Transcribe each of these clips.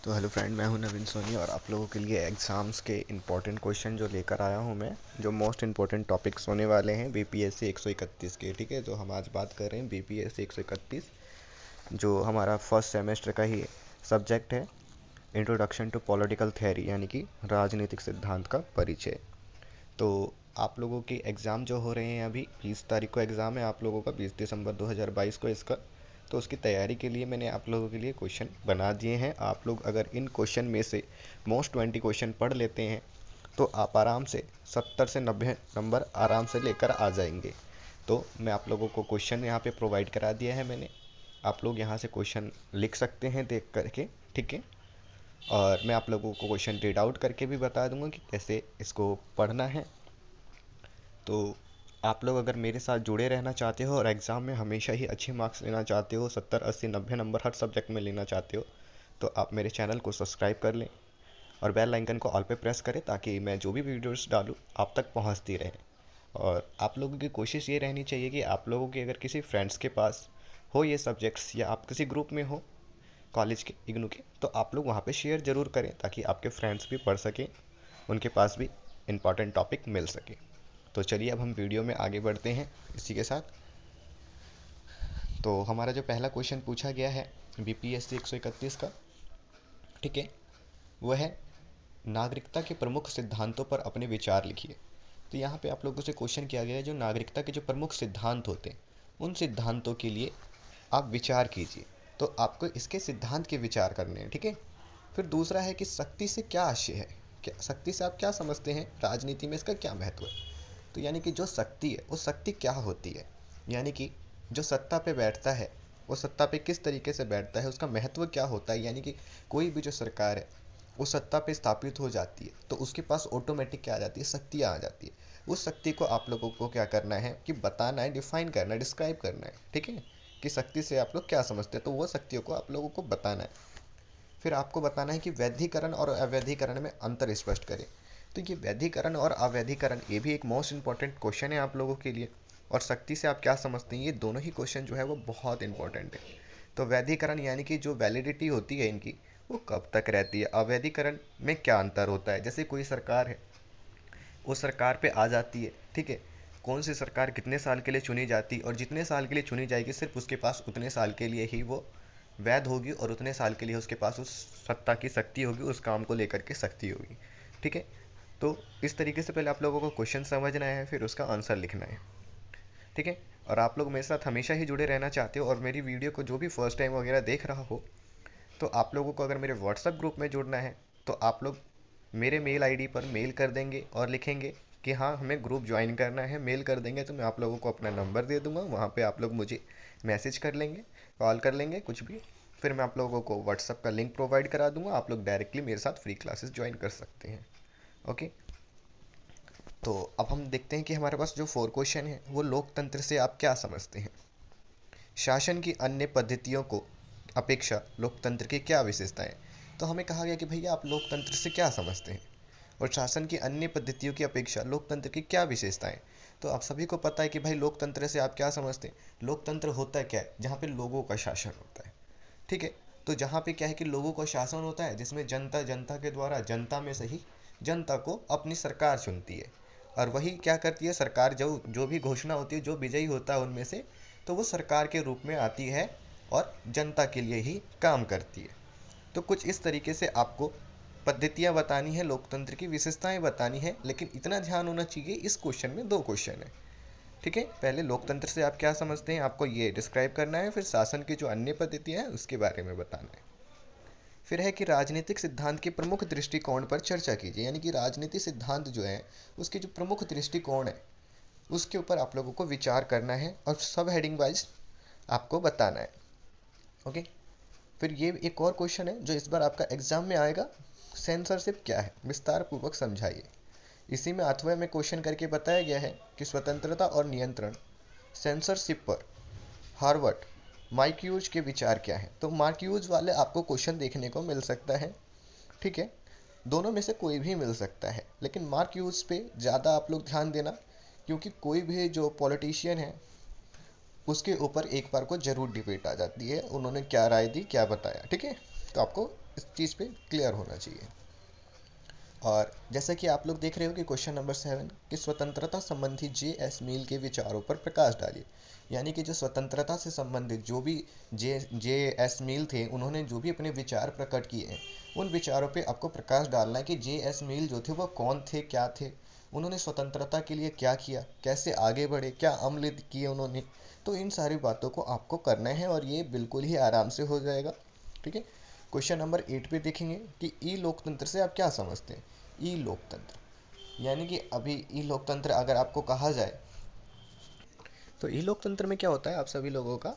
तो hello friend, मैं हूं नवीन सोनी और आप लोगों के लिए एग्ज़ाम्स के इम्पोर्टेंट क्वेश्चन जो लेकर आया हूं मैं, जो मोस्ट इम्पोर्टेंट टॉपिक्स होने वाले हैं बीपीएससी 131 के। ठीक है, तो हम आज बात कर रहे हैं बीपीएससी 131, जो हमारा फर्स्ट सेमेस्टर का ही सब्जेक्ट है, इंट्रोडक्शन टू पॉलिटिकल थ्योरी, यानी कि राजनीतिक सिद्धांत का परिचय। तो आप लोगों के एग्ज़ाम जो हो रहे हैं, अभी 20 तारीख को एग्ज़ाम है आप लोगों का, 20 दिसंबर 2022 को इसका। तो उसकी तैयारी के लिए मैंने आप लोगों के लिए क्वेश्चन बना दिए हैं। आप लोग अगर इन क्वेश्चन में से मोस्ट 20 क्वेश्चन पढ़ लेते हैं तो आप आराम से 70 से 90 नंबर आराम से लेकर आ जाएंगे। तो मैं आप लोगों को क्वेश्चन यहाँ पे प्रोवाइड करा दिया है मैंने, आप लोग यहाँ से क्वेश्चन लिख सकते हैं देख करके। ठीक है, और मैं आप लोगों को क्वेश्चन रीड आउट करके भी बता दूंगा कि कैसे इसको पढ़ना है। तो आप लोग अगर मेरे साथ जुड़े रहना चाहते हो और एग्ज़ाम में हमेशा ही अच्छे मार्क्स लेना चाहते हो, 70 80 90 नंबर हर सब्जेक्ट में लेना चाहते हो, तो आप मेरे चैनल को सब्सक्राइब कर लें और बेल आइकन को ऑल पे प्रेस करें, ताकि मैं जो भी वीडियोस डालूँ आप तक पहुंचती रहे। और आप लोगों की कोशिश ये रहनी चाहिए कि आप लोगों के अगर किसी फ्रेंड्स के पास हो ये सब्जेक्ट्स, या आप किसी ग्रुप में हो कॉलेज के इग्नू के, तो आप लोग वहाँ पे शेयर ज़रूर करें, ताकि आपके फ्रेंड्स भी पढ़ सकें, उनके पास भी इम्पॉर्टेंट टॉपिक मिल सके। तो चलिए अब हम वीडियो में आगे बढ़ते हैं इसी के साथ। तो हमारा जो पहला क्वेश्चन पूछा गया है बीपीएससी 131 का, ठीक है, वो है नागरिकता के प्रमुख सिद्धांतों पर अपने विचार लिखिए। तो यहाँ पे आप लोगों से क्वेश्चन किया गया है, जो नागरिकता के जो प्रमुख सिद्धांत होते हैं उन सिद्धांतों के लिए आप विचार कीजिए। तो आपको इसके सिद्धांत के विचार करने हैं। ठीक है, फिर दूसरा है कि शक्ति से क्या आशय है, क्या शक्ति से आप क्या समझते हैं, राजनीति में इसका क्या महत्व है। तो यानी कि जो शक्ति है, वो शक्ति क्या होती है, यानी कि जो सत्ता पे बैठता है वो सत्ता पे किस तरीके से बैठता है, उसका महत्व क्या होता है। यानी कि कोई भी जो सरकार है वो सत्ता पे स्थापित हो जाती है तो उसके पास ऑटोमेटिक क्या आ जाती है, शक्तियाँ आ जाती है। उस शक्ति को आप लोगों को क्या करना है कि बताना है, डिफाइन करना है, डिस्क्राइब करना है। ठीक है, कि शक्ति से आप लोग क्या समझते हैं, तो वो शक्तियों को आप लोगों को बताना है। फिर आपको बताना है कि वैधीकरण और अवैधीकरण में अंतर स्पष्ट करें। तो ये वैधीकरण और अवैधीकरण, ये भी एक मोस्ट इंपॉर्टेंट क्वेश्चन है आप लोगों के लिए। और शक्ति से आप क्या समझते हैं, ये दोनों ही क्वेश्चन जो है वो बहुत इंपॉर्टेंट है। तो वैधीकरण यानी कि जो वैलिडिटी होती है इनकी, वो कब तक रहती है। अवैधीकरण में क्या अंतर होता है, जैसे कोई सरकार है, वो सरकार पे आ जाती है, ठीक है, कौन सी सरकार कितने साल के लिए चुनी जाती, और जितने साल के लिए चुनी जाएगी सिर्फ उसके पास उतने साल के लिए ही वो वैध होगी, और उतने साल के लिए उसके पास उस सत्ता की शक्ति होगी, उस काम को लेकर के शक्ति होगी। ठीक है, तो इस तरीके से पहले आप लोगों को क्वेश्चन समझना है, फिर उसका आंसर लिखना है। ठीक है, और आप लोग मेरे साथ हमेशा ही जुड़े रहना चाहते हो और मेरी वीडियो को जो भी फर्स्ट टाइम वगैरह देख रहा हो, तो आप लोगों को अगर मेरे व्हाट्सएप ग्रुप में जुड़ना है तो आप लोग मेरे मेल आईडी पर मेल कर देंगे और लिखेंगे कि हाँ हमें ग्रुप ज्वाइन करना है। मेल कर देंगे तो मैं आप लोगों को अपना नंबर दे दूंगा, वहाँ पे आप लोग मुझे मैसेज कर लेंगे, कॉल कर लेंगे, कुछ भी। फिर मैं आप लोगों को व्हाट्सएप का लिंक प्रोवाइड करा दूंगा, आप लोग डायरेक्टली मेरे साथ फ्री क्लासेस ज्वाइन कर सकते हैं। ओके, तो अब हम देखते हैं कि हमारे पास जो 4 क्वेश्चन है वो लोकतंत्र से आप क्या समझते हैं। शासन की अन्य पद्धतियों को अपेक्षा लोकतंत्र की क्या विशेषताएं। तो हमें कहा गया कि भैया आप लोकतंत्र से क्या समझते हैं, और शासन की अन्य पद्धतियों की अपेक्षा लोकतंत्र की क्या विशेषताएं। तो आप सभी को पता है कि भाई लोकतंत्र से आप क्या समझते हैं। लोकतंत्र होता है क्या है, जहाँ पे लोगों का शासन होता है। ठीक है, तो जहाँ पे क्या है कि लोगों का शासन होता है, जिसमें जनता जनता के द्वारा जनता में से ही जनता को अपनी सरकार चुनती है, और वही क्या करती है, सरकार जो जो भी घोषणा होती है, जो विजयी होता है उनमें से, तो वो सरकार के रूप में आती है और जनता के लिए ही काम करती है। तो कुछ इस तरीके से आपको पद्धतियां बतानी है, लोकतंत्र की विशेषताएं बतानी है, लेकिन इतना ध्यान होना चाहिए इस क्वेश्चन में 2 क्वेश्चन है। ठीक है, पहले लोकतंत्र से आप क्या समझते हैं आपको ये डिस्क्राइब करना है, फिर शासन की जो अन्य पद्धतियां हैं उसके बारे में बताना है। फिर है कि राजनीतिक सिद्धांत के प्रमुख दृष्टिकोण पर चर्चा कीजिए, यानी कि राजनीतिक सिद्धांत जो है उसके जो प्रमुख दृष्टिकोण है उसके ऊपर आप लोगों को विचार करना है, और सब हेडिंग वाइज आपको बताना है। ओके, फिर ये एक और क्वेश्चन है जो इस बार आपका एग्जाम में आएगा, सेंसरशिप क्या है, विस्तार पूर्वक समझाइए। इसी में 8वें में क्वेश्चन करके बताया गया है कि स्वतंत्रता और नियंत्रण, सेंसरशिप पर हार्वर्ड मार्क्यूज के विचार क्या है। तो मार्क्यूज वाले आपको क्वेश्चन देखने को मिल सकता है। ठीक है, दोनों में से कोई भी मिल सकता है, लेकिन मार्क्यूज पे ज़्यादा आप लोग ध्यान देना, क्योंकि कोई भी जो पॉलिटिशियन है उसके ऊपर एक बार को जरूर डिबेट आ जाती है, उन्होंने क्या राय दी क्या बताया। ठीक है, तो आपको इस चीज़ पे क्लियर होना चाहिए। और जैसा कि आप लोग देख रहे हो कि क्वेश्चन नंबर 7 कि स्वतंत्रता संबंधी जे.एस. मिल के विचारों पर प्रकाश डालिए। यानी कि जो स्वतंत्रता से संबंधित जो भी जे.एस. मिल थे, उन्होंने जो भी अपने विचार प्रकट किए हैं, उन विचारों पे आपको प्रकाश डालना है कि जे.एस. मिल जो थे वो कौन थे, क्या थे, उन्होंने स्वतंत्रता के लिए क्या किया, कैसे आगे बढ़े, क्या अमल किए उन्होंने। तो इन सारी बातों को आपको करना है और ये बिल्कुल ही आराम से हो जाएगा। ठीक है। क्वेश्चन नंबर 8 पे देखेंगे कि ई लोकतंत्र से आप क्या समझते हैं। ई लोकतंत्र यानी कि अभी ई लोकतंत्र अगर आपको कहा जाए तो ई लोकतंत्र में क्या होता है आप सभी लोगों का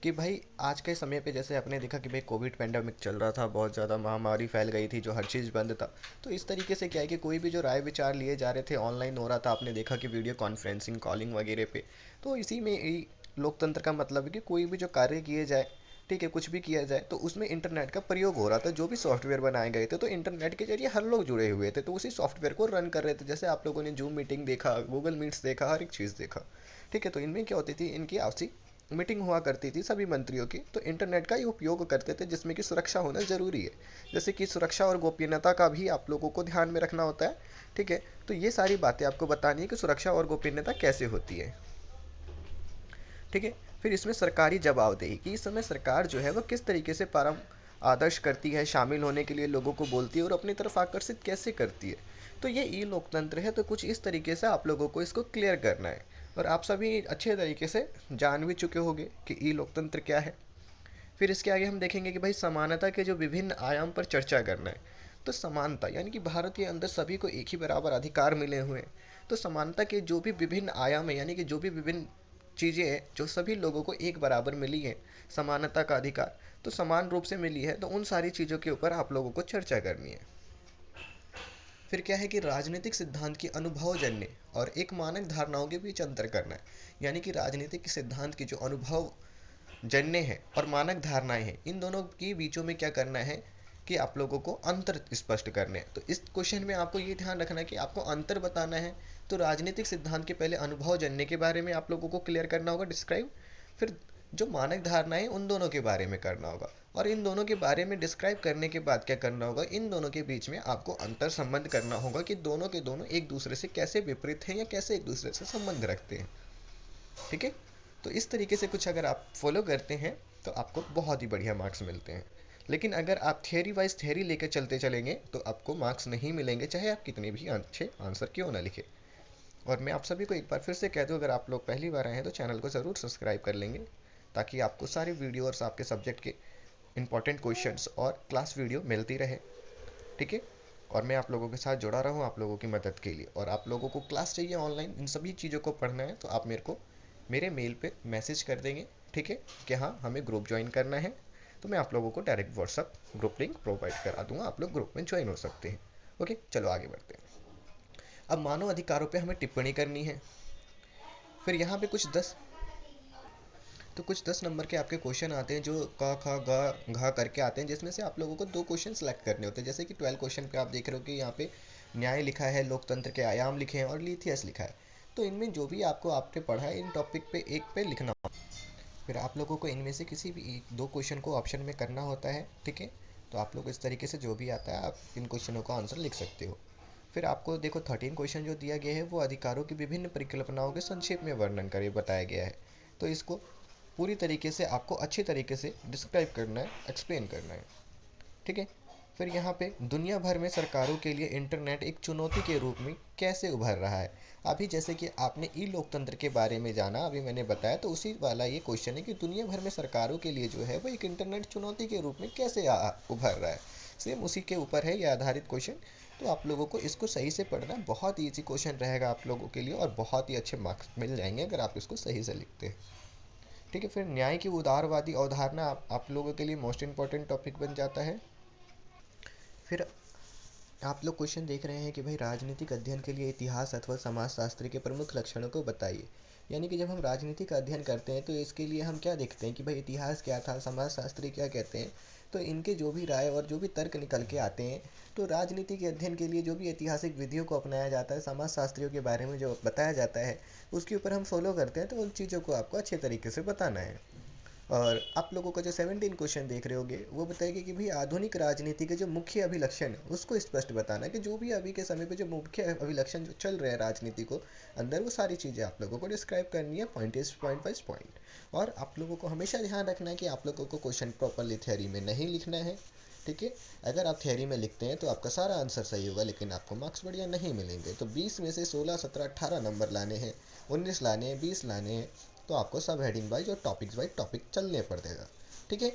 कि भाई आज के समय पे जैसे आपने देखा कि भाई कोविड पेंडेमिक चल रहा था, बहुत ज़्यादा महामारी फैल गई थी, जो हर चीज़ बंद था। तो इस तरीके से क्या है कि कोई भी जो राय विचार लिए जा रहे थे ऑनलाइन हो रहा था, आपने देखा कि वीडियो कॉन्फ्रेंसिंग कॉलिंग वगैरह पे। तो इसी में ई लोकतंत्र का मतलब है कि कोई भी जो कार्य किए जाए, ठीक है, कुछ भी किया जाए तो उसमें इंटरनेट का प्रयोग हो रहा था। जो भी सॉफ्टवेयर बनाए गए थे तो इंटरनेट के जरिए हर लोग जुड़े हुए थे, तो उसी सॉफ्टवेयर को रन कर रहे थे। जैसे आप लोगों ने जूम मीटिंग देखा, गूगल मीट्स देखा, हर एक चीज़ देखा। ठीक है। तो इनमें क्या होती थी, इनकी आपसी मीटिंग हुआ करती थी सभी मंत्रियों की, तो इंटरनेट का ही उपयोग करते थे, जिसमें कि सुरक्षा होना जरूरी है। जैसे कि सुरक्षा और गोपनीयता का भी आप लोगों को ध्यान में रखना होता है। ठीक है। तो ये सारी बातें आपको बतानी है कि सुरक्षा और गोपनीयता कैसे होती है। ठीक है। फिर इसमें सरकारी जवाबदेही कि इस समय सरकार जो है वो किस तरीके से परम आदर्श करती है, शामिल होने के लिए लोगों को बोलती है और अपनी तरफ आकर्षित कैसे करती है। तो ये ई लोकतंत्र है, तो कुछ इस तरीके से आप लोगों को इसको क्लियर करना है। और आप सभी अच्छे तरीके से जान भी चुके होंगे कि ई लोकतंत्र क्या है। फिर इसके आगे हम देखेंगे कि भाई समानता के जो विभिन्न आयाम पर चर्चा करना है। तो समानता यानी कि भारत के अंदर सभी को एक ही बराबर अधिकार मिले हुए हैं। तो समानता के जो भी विभिन्न आयाम है, यानी कि जो भी विभिन्न चीज़ें हैं जो सभी लोगों को एक बराबर मिली है, समानता का अधिकार तो समान रूप से मिली है, तो उन सारी चीज़ों के ऊपर आप लोगों को चर्चा करनी है। फिर क्या है कि राजनीतिक सिद्धांत की अनुभवजन्य और एक मानक धारणाओं के बीच अंतर करना है। यानी कि राजनीतिक सिद्धांत की जो अनुभव जन्य है और मानक धारणाएं हैं, इन दोनों के बीचों में क्या करना है कि आप लोगों को अंतर स्पष्ट करने हैं। तो इस क्वेश्चन में आपको ये ध्यान रखना है कि आपको अंतर बताना है। तो राजनीतिक सिद्धांत के पहले अनुभव जन्य के बारे में आप लोगों को क्लियर करना होगा, डिस्क्राइब। फिर जो मानक धारणाएं उन दोनों के बारे में करना होगा, और इन दोनों के बारे में डिस्क्राइब करने के बाद क्या करना होगा, इन दोनों के बीच में आपको अंतर संबंध करना होगा कि दोनों के दोनों एक दूसरे से कैसे विपरीत हैं या कैसे एक दूसरे से संबंध रखते हैं। ठीक है। तो इस तरीके से कुछ अगर आप फॉलो करते हैं तो आपको बहुत ही बढ़िया मार्क्स मिलते हैं। लेकिन अगर आप थियरी वाइज थियरी लेकर चलते चलेंगे तो आपको मार्क्स नहीं मिलेंगे, चाहे आप कितने भी अच्छे आंसर क्यों ना लिखें। और मैं आप सभी को एक बार फिर से कह दूं, अगर आप लोग पहली बार आए हैं तो चैनल को ज़रूर सब्सक्राइब कर लेंगे, ताकि आपको सारे वीडियो और आपके सब्जेक्ट के इंपॉर्टेंट क्वेश्चंस और क्लास वीडियो मिलती रहे। ठीक है। और मैं आप लोगों के साथ जुड़ा रहा हूँ आप लोगों की मदद के लिए। और आप लोगों को क्लास चाहिए ऑनलाइन, इन सभी चीज़ों को पढ़ना है, तो आप मेरे को मेरे मेल पे मैसेज कर देंगे। ठीक है, कि हाँ हमें ग्रुप ज्वाइन करना है, तो मैं आप लोगों को direct WhatsApp group link provide करा दूंगा, आप लोग ग्रुप में ज्वाइन हो सकते हैं। ओके, चलो आगे बढ़ते हैं। अब मानव अधिकारों पे हमें टिप्पणी करनी है। फिर यहाँ पे कुछ 10 नंबर के आपके क्वेश्चन आते हैं जो क ख ग घ करके आते हैं, जिसमें से आप लोगों को 2 क्वेश्चन सेलेक्ट करने होते हैं। जैसे कि 12 क्वेश्चन पे आप देख रहे हो कि यहाँ पे न्याय लिखा है, लोकतंत्र के आयाम लिखे हैं और लिथियस लिखा है। तो इनमें जो भी आपने पढ़ा है, इन टॉपिक पे एक पे लिखना। फिर आप लोगों को इनमें से किसी भी 1-2 क्वेश्चन को ऑप्शन में करना होता है। ठीक है। तो आप लोग इस तरीके से जो भी आता है आप इन क्वेश्चनों का आंसर लिख सकते हो। फिर आपको देखो 13 क्वेश्चन जो दिया गया है वो अधिकारों की विभिन्न परिकल्पनाओं के संक्षेप में वर्णन करे बताया गया है। तो इसको पूरी तरीके से आपको अच्छी तरीके से डिस्क्राइब करना है, एक्सप्लेन करना है। ठीक है। फिर यहाँ पे दुनिया भर में सरकारों के लिए इंटरनेट एक चुनौती के रूप में कैसे उभर रहा है। अभी जैसे कि आपने ई लोकतंत्र के बारे में जाना, अभी मैंने बताया, तो उसी वाला ये क्वेश्चन है कि दुनिया भर में सरकारों के लिए जो है वो एक इंटरनेट चुनौती के रूप में कैसे उभर रहा है। सेम उसी के ऊपर है ये आधारित क्वेश्चन। तो आप लोगों को इसको सही से पढ़ना, बहुत ईजी क्वेश्चन रहेगा आप लोगों के लिए और बहुत ही अच्छे मार्क्स मिल जाएंगे अगर आप इसको सही से लिखते हैं। ठीक है। फिर न्याय की उदारवादी अवधारणा आप लोगों के लिए मोस्ट इंपॉर्टेंट टॉपिक बन जाता है। फिर आप लोग क्वेश्चन देख रहे हैं कि भाई राजनीतिक अध्ययन के लिए इतिहास अथवा समाजशास्त्र के प्रमुख लक्षणों को बताइए। यानी कि जब हम राजनीति का अध्ययन करते हैं तो इसके लिए हम क्या देखते हैं कि भाई इतिहास क्या था, समाजशास्त्री क्या कहते हैं। तो इनके जो भी राय और जो भी तर्क निकल के आते हैं, तो राजनीति के अध्ययन के लिए जो भी ऐतिहासिक विधियों को अपनाया जाता है, समाजशास्त्रियों के बारे में जो बताया जाता है, उसके ऊपर हम फॉलो करते हैं। तो उन चीज़ों को आपको अच्छे तरीके से बताना है। और आप लोगों का जो 17 क्वेश्चन देख रहे होगे वो बताएगा कि भाई आधुनिक राजनीति के जो मुख्य अभिलक्षण है उसको स्पष्ट बताना है, कि जो भी अभी के समय पे जो मुख्य अभिलक्षण जो चल रहे हैं राजनीति को अंदर, वो सारी चीज़ें आप लोगों को डिस्क्राइब करनी है पॉइंट वाइज पॉइंट। और आप लोगों को हमेशा ध्यान रखना है कि आप लोगों को क्वेश्चन प्रॉपरली थ्योरी में नहीं लिखना है, ठीक है। अगर आप थ्योरी में लिखते हैं तो आपका सारा आंसर सही होगा, लेकिन आपको मार्क्स बढ़िया नहीं मिलेंगे। तो 20 में से 16, 17, 18 नंबर लाने हैं, 19 लाने हैं, 20 लाने हैं, तो आपको सब हेडिंग वाइज और टॉपिक्स वाइज टॉपिक चलने पड़ेगा, ठीक है।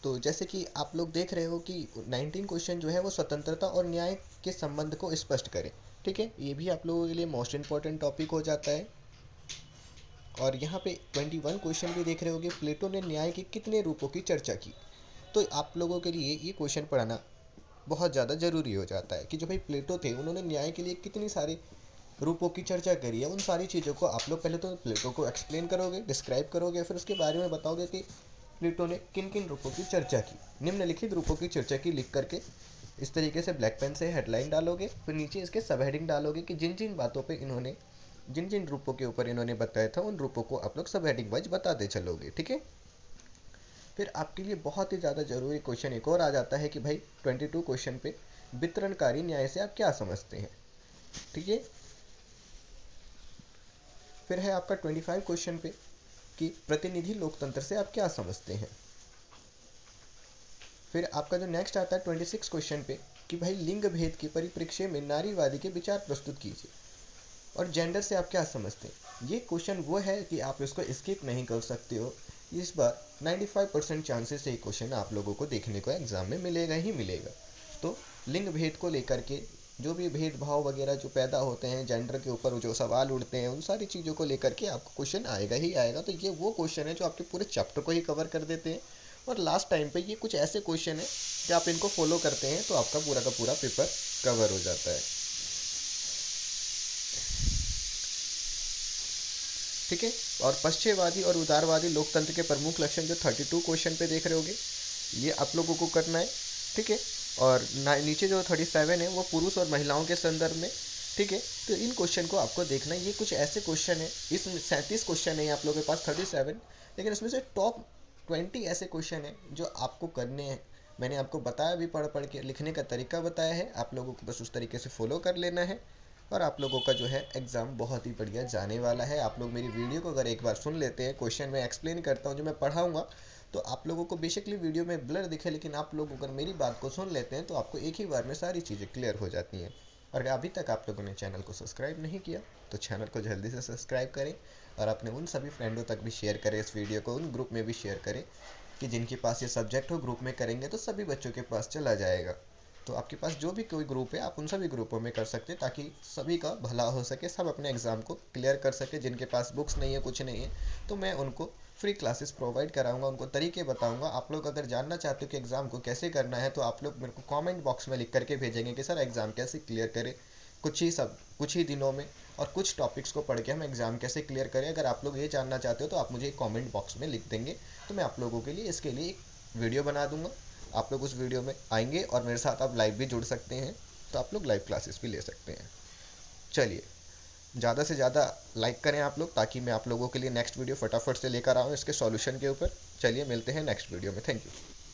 तो जैसे कि आप लोग देख रहे हो कि 19 क्वेश्चन जो है वो स्वतंत्रता और न्याय के संबंध को स्पष्ट करें, ठीक है। ये भी आप लोगों के लिए मोस्ट इंपॉर्टेंट टॉपिक हो जाता है। और यहाँ पे 21 क्वेश्चन भी देख रहे होगे, प्लेटो ने न्याय के कितने रूपों की चर्चा की। तो आप लोगों के लिए ये क्वेश्चन पढ़ाना बहुत ज़्यादा ज़रूरी हो जाता है कि जो भाई प्लेटो थे उन्होंने न्याय के लिए कितनी सारे रूपों की चर्चा करी है। उन सारी चीज़ों को आप लोग पहले तो प्लेटो को एक्सप्लेन करोगे, डिस्क्राइब करोगे, फिर उसके बारे में बताओगे कि प्लेटो ने किन किन रूपों की चर्चा की। निम्नलिखित रूपों की चर्चा की लिख करके इस तरीके से ब्लैक पेन से हेडलाइन डालोगे, फिर नीचे इसके सब हेडिंग डालोगे कि जिन जिन बातों पे इन्होंने, जिन जिन रूपों के ऊपर इन्होंने बताया था उन रूपों को आप लोग सब हेडिंग वाइज बताते चलोगे, ठीक है। फिर आपके लिए बहुत ही ज़्यादा ज़रूरी क्वेश्चन एक और आ जाता है कि भाई 22 क्वेश्चन पे वितरणकारी न्याय से आप क्या समझते हैं, ठीक है। फिर है आपका 25 क्वेश्चन पे कि प्रतिनिधि लोकतंत्र से आप क्या समझते हैं। फिर आपका जो नेक्स्ट आता है 26 क्वेश्चन पे कि भाई लिंग भेद के परिप्रेक्ष्य में नारीवादी के विचार प्रस्तुत कीजिए। और जेंडर से आप क्या समझते हैं। ये क्वेश्चन वो है कि आप इसको स्किप नहीं कर सकते हो। इस बार 95% चांसेस है क्वेश्चन आप लोगों को देखने को एग्जाम में मिलेगा ही मिलेगा। तो लिंग भेद को लेकर के जो भी भेदभाव वगैरह जो पैदा होते हैं, जेंडर के ऊपर जो सवाल उठते हैं, उन सारी चीज़ों को लेकर के आपको क्वेश्चन आएगा ही आएगा। तो ये वो क्वेश्चन है जो आपके पूरे चैप्टर को ही कवर कर देते हैं। और लास्ट टाइम पे ये कुछ ऐसे क्वेश्चन है कि आप इनको फॉलो करते हैं तो आपका पूरा का पूरा पेपर कवर हो जाता है, ठीक है। और पश्चिमवादी और उदारवादी लोकतंत्र के प्रमुख लक्षण जो 32 क्वेश्चन पे देख रहे होगे, ये आप लोगों को करना है, ठीक है। और नीचे जो 37 है वो पुरुष और महिलाओं के संदर्भ में, ठीक है। तो इन क्वेश्चन को आपको देखना है। ये कुछ ऐसे क्वेश्चन है, इसमें 37 क्वेश्चन है आप लोगों के पास 37, लेकिन उसमें से टॉप 20 ऐसे क्वेश्चन है जो आपको करने हैं। मैंने आपको बताया भी, पढ़ पढ़ के लिखने का तरीका बताया है, आप लोगों को बस उस तरीके से फॉलो कर लेना है। और आप लोगों का जो है एग्ज़ाम बहुत ही बढ़िया जाने वाला है। आप लोग मेरी वीडियो को अगर एक बार सुन लेते हैं, क्वेश्चन में एक्सप्लेन करता हूँ जो मैं पढ़ाऊँगा, तो आप लोगों को बेसिकली वीडियो में ब्लर दिखे, लेकिन आप लोग अगर मेरी बात को सुन लेते हैं तो आपको एक ही बार में सारी चीज़ें क्लियर हो जाती हैं। और अभी तक आप लोगों ने चैनल को सब्सक्राइब नहीं किया तो चैनल को जल्दी से सब्सक्राइब करें और अपने उन सभी फ्रेंडों तक भी शेयर करें इस वीडियो को, उन ग्रुप में भी शेयर करें कि जिनके पास ये सब्जेक्ट हो। ग्रुप में करेंगे तो सभी बच्चों के पास चला जाएगा। तो आपके पास जो भी कोई ग्रुप है आप उन सभी ग्रुपों में कर सकते हैं ताकि सभी का भला हो सके, सब अपने एग्ज़ाम को क्लियर कर सके। जिनके पास बुक्स नहीं है, कुछ नहीं है, तो मैं उनको फ्री क्लासेस प्रोवाइड कराऊंगा, उनको तरीके बताऊंगा। आप लोग अगर जानना चाहते हो कि एग्ज़ाम को कैसे करना है तो आप लोग मेरे को कमेंट बॉक्स में लिख करके भेजेंगे कि सर एग्ज़ाम कैसे क्लियर करें कुछ ही दिनों में, और कुछ टॉपिक्स को पढ़ के हम एग्ज़ाम कैसे क्लियर करें। अगर आप लोग ये जानना चाहते हो तो आप मुझे एक कमेंट बॉक्स में लिख देंगे, तो मैं आप लोगों के लिए इसके लिए एक वीडियो बना दूंगा। आप लोग उस वीडियो में आएंगे और मेरे साथ आप लाइव भी जुड़ सकते हैं, तो आप लोग लाइव क्लासेस भी ले सकते हैं। चलिए, ज़्यादा से ज़्यादा लाइक करें आप लोग ताकि मैं आप लोगों के लिए नेक्स्ट वीडियो फटाफट से लेकर आऊँ इसके सॉल्यूशन के ऊपर। चलिए मिलते हैं नेक्स्ट वीडियो में। Thank you.